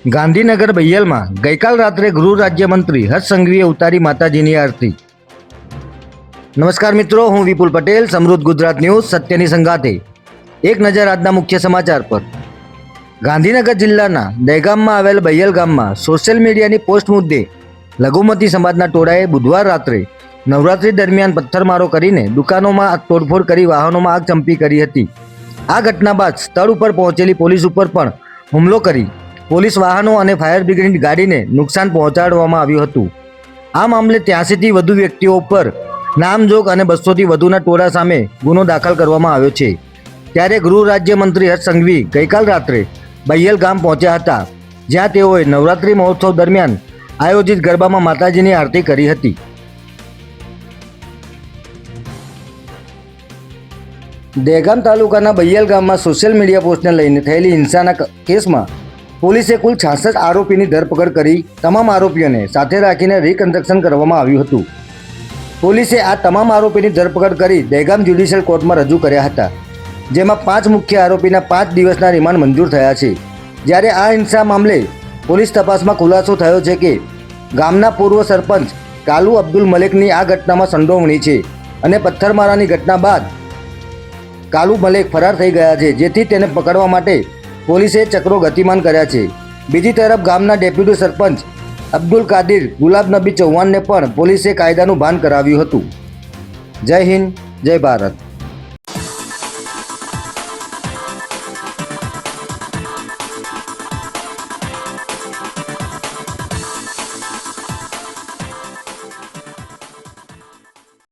ગાંધીનગર બૈયલમાં ગઈકાલ રાત્રે ગૃહ રાજ્યમંત્રી હર્ષ સંઘવીએ ઉતારી માતાજીની આરતી. નમસ્કાર મિત્રો, હું વિપુલ પટેલ, સમૃદ્ધ ગુજરાત ન્યૂઝ સત્યની સંગાથે. એક નજર આજના મુખ્ય સમાચાર પર. ગાંધીનગર જિલ્લાના દહેગામમાં આવેલ બૈયલ ગામમાં સોશિયલ મીડિયાની પોસ્ટ મુદ્દે લઘુમતી સમાજના ટોળાએ બુધવાર રાત્રે નવરાત્રી દરમિયાન પથ્થરમારો કરીને દુકાનોમાં તોડફોડ કરી વાહનોમાં આગ ચંપી કરી હતી. આ ઘટના બાદ સ્થળ ઉપર પહોંચેલી પોલીસ ઉપર પણ હુમલો કરી પોલીસ વાહનો અને ફાયર બ્રિગેડ ગાડીને નુકસાન પહોંચાડવામાં આવ્યું હતું. આ મામલે 83થી વધુ વ્યક્તિઓ ઉપર નામજોગ અને 200થી વધુના ટોળા સામે ગુનો દાખલ કરવામાં આવ્યો છે. ત્યારે ગૃહ રાજ્યમંત્રી હર્ષ સંઘવી ગઈકાલ રાત્રે બૈયલ ગામ પહોંચ્યા હતા, જ્યાં તેઓએ નવરાત્રિ મહોત્સવ દરમિયાન આયોજિત ગરબામાં માતાજીની આરતી કરી હતી. દહેગામ તાલુકાના બૈયલ ગામમાં સોશિયલ મીડિયા પોસ્ટને લઈને થયેલી હિંસાના કેસમાં પોલીસે કુલ 66 આરોપીની ધરપકડ કરી તમામ આરોપીઓને સાથે રાખીને રિકન્સ્ટ્રક્શન કરવામાં આવ્યું હતું. પોલીસે આ તમામ આરોપીની ધરપકડ કરી દહેગામ જ્યુડિશિયલ કોર્ટમાં રજૂ કર્યા હતા, જેમાં 5 મુખ્ય આરોપીના 5 દિવસના રિમાન્ડ મંજૂર થયા છે. જ્યારે આ હિંસા મામલે પોલીસ તપાસમાં ખુલાસો થયો છે કે ગામના પૂર્વ સરપંચ કાલુ અબ્દુલ મલેકની આ ઘટનામાં સંડોવણી છે અને પથ્થરમારાની ઘટના બાદ કાલુ મલેક ફરાર થઈ ગયા છે, જેથી તેને પકડવા માટે પોલીસે ચક્રો ગતિમાન કર્યા છે. બીજી તરફ ગામના ડેપ્યુટી સરપંચ અબ્દુલ કાદિર ગુલાબ નબી ચૌહાણને પણ પોલીસે કાયદાનું ભાન કરાવ્યું હતું. જય હિન્દ, જય ભારત.